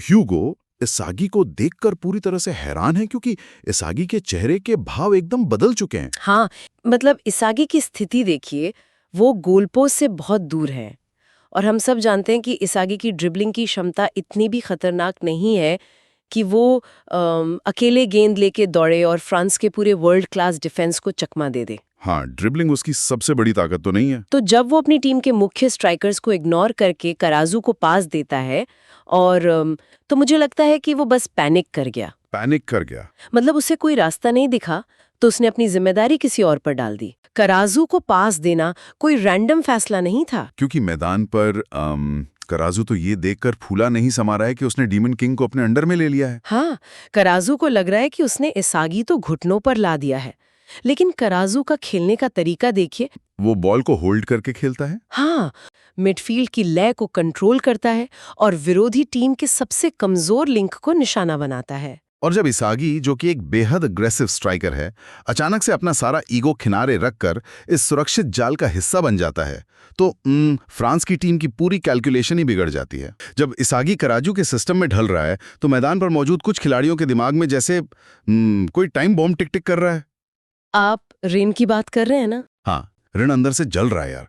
ह्यूगो इसागी को देखकर पूरी तरह से हैरान है क्योंकि इसागी के चेहरे के भाव एकदम बदल चुके हैं। हाँ, मतलब इसागी की स्थिति देखिए, वो गोलपोस्ट से बहुत दूर है। और हम सब जानते हैं कि इसागी की ड्रिबलिंग की क्षमता इतनी भी खतरनाक नहीं है कि वो अकेले गेंद लेके दौड़े और फ्रांस के पूरे वर्ल्ड क्लास डिफेंस को चकमा दे दे। हाँ, ड्रिबलिंग उसकी सबसे बड़ी ताकत तो नहीं है। तो जब वो अपनी टीम के मुख्य स्ट्राइकर्स को इग्नोर करके कराजू को पास देता है और तो मुझे लगता है कि वो बस पैनिक कर गया। पैनिक कर गया। मतलब उसे कोई रास्ता नहीं दिखा तो उसने अपनी जिम्मेदारी किसी और पर डाल दी। कराजू को पास देना कोई रैंडम फैसला नहीं था। क्योंकि मैदान पर कराजू तो ये देखकर फूला नहीं समा रहा है कि उसने डीमन किंग को अपने अंडर में ले लिया है। हाँ, कराजू को लग रहा है कि उसने इसागी तो घुटनों पर ला दिया है, लेकिन कराजू का खेलने का तरीका देखिए। वो बॉल को होल्ड करके खेलता है। हाँ, मिडफील्ड की लय को कंट्रोल करता है और विरोधी टीम के सबसे कमजोर लिंक को निशाना बनाता है। और जब इसागी, जो कि एक बेहद अग्रेसिव स्ट्राइकर है, अचानक से अपना सारा ईगो किनारे रखकर इस सुरक्षित जाल का हिस्सा बन जाता है, तो फ्रांस की टीम की पूरी कैलकुलेशन ही बिगड़ जाती है। जब इसागी कराजू के सिस्टम में ढल रहा है तो मैदान पर मौजूद कुछ खिलाड़ियों के दिमाग में जैसे कोई टाइम बॉम्ब टिक टिक कर रहा है। आप रेन की बात कर रहे हैं ना? हाँ, ऋण अंदर से जल रहा है यार।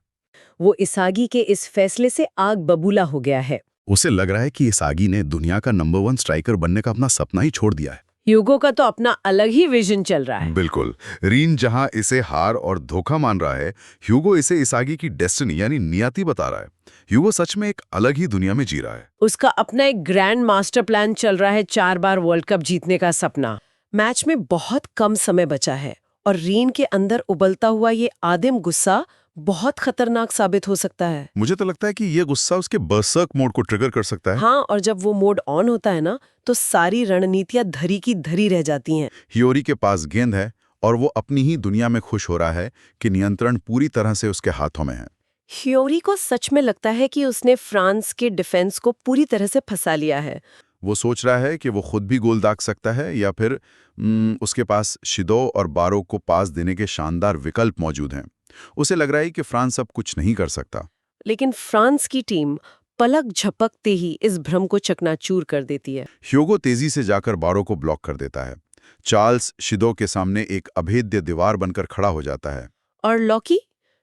वो इसागी के इस फैसले से आग बबूला हो गया है। उसे लग रहा है कि इसागी ने दुनिया का नंबर 1 स्ट्राइकर बनने का अपना सपना ही छोड़ दिया है। ह्यूगो का तो अपना अलग ही विजन चल रहा है। बिल्कुल। रीन जहां इसे हार और धोखा मान रहा है, ह्यूगो इसे इसागी की डेस्टिनी यानी नियति बता रहा है। ह्यूगो सच में एक अलग ही दुनिया में जी रहा है। उसका अपना एक ग्रैंड मास्टर प्लान चल रहा है, 4 बार वर्ल्ड कप जीतने का सपना। मैच में बहुत कम समय बचा है और रीन के अंदर उबलता हुआ ये आदिम गुस्सा बहुत खतरनाक साबित हो सकता है। मुझे तो लगता है कि ये गुस्सा उसके बर्सर्क मोड को ट्रिगर कर सकता है। हाँ, और जब वो मोड ऑन होता है ना, तो सारी रणनीतियां धरी की धरी रह जाती हैं। हियोरी के पास गेंद है और वो अपनी ही दुनिया में खुश हो रहा है कि नियंत्रण पूरी तरह से उसके हाथों में है। हियोरी को सच में लगता है कि उसने फ्रांस के डिफेंस को पूरी तरह से फंसा लिया है। वो सोच रहा है कि वो खुद भी गोल दाग सकता है या फिर उसके पास शिदो और बारो को पास देने के शानदार विकल्प मौजूद हैं। उसे लग रहा है कि फ्रांस अब कुछ नहीं कर सकता। लेकिन फ्रांस की टीम पलक झपकते ही इस भ्रम को चकनाचूर कर देती है। ह्यूगो तेजी से जाकर बारो को ब्लॉक कर देता है। चार्ल्स शिदो के सामने एक अभेद्य दीवार बनकर खड़ा हो जाता है। और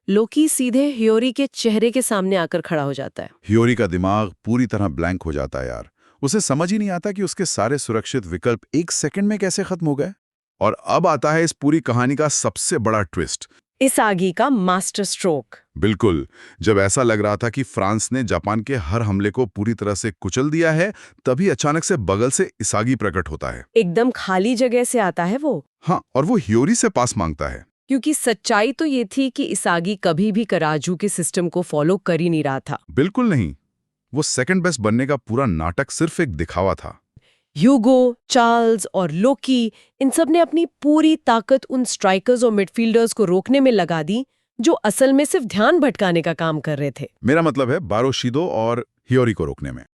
लोकी सीधे हियोरी के चेहरे के सामने आकर खड़ा हो जाता है। हियोरी का दिमाग पूरी तरह ब्लैंक हो जाता है यार। उसे समझ ही नहीं आता कि उसके सारे सुरक्षित विकल्प एक सेकंड में कैसे खत्म हो गए। और अब आता है इस पूरी कहानी का सबसे बड़ा ट्विस्ट, इसागी का मास्टर स्ट्रोक। बिल्कुल। जब ऐसा लग रहा था कि फ्रांस ने जापान के हर हमले को पूरी तरह से कुचल दिया है, तभी अचानक से बगल से इसागी प्रकट होता है। एकदम खाली जगह से आता है वो। हाँ, और वो हियोरी से पास मांगता है। क्योंकि सच्चाई तो ये थी कि इसागी कभी भी कराजू के सिस्टम को फॉलो कर ही नहीं रहा था। बिल्कुल नहीं। वो सेकंड बेस्ट बनने का पूरा नाटक सिर्फ एक दिखावा था। ह्यूगो, चार्ल्स और लोकी, इन सब ने अपनी पूरी ताकत उन स्ट्राइकर्स और मिडफील्डर्स को रोकने में लगा दी जो असल में सिर्फ ध्यान भटकाने का काम कर रहे थे। मेरा मतलब है बारो शिदो और हियोरी को रोकने में।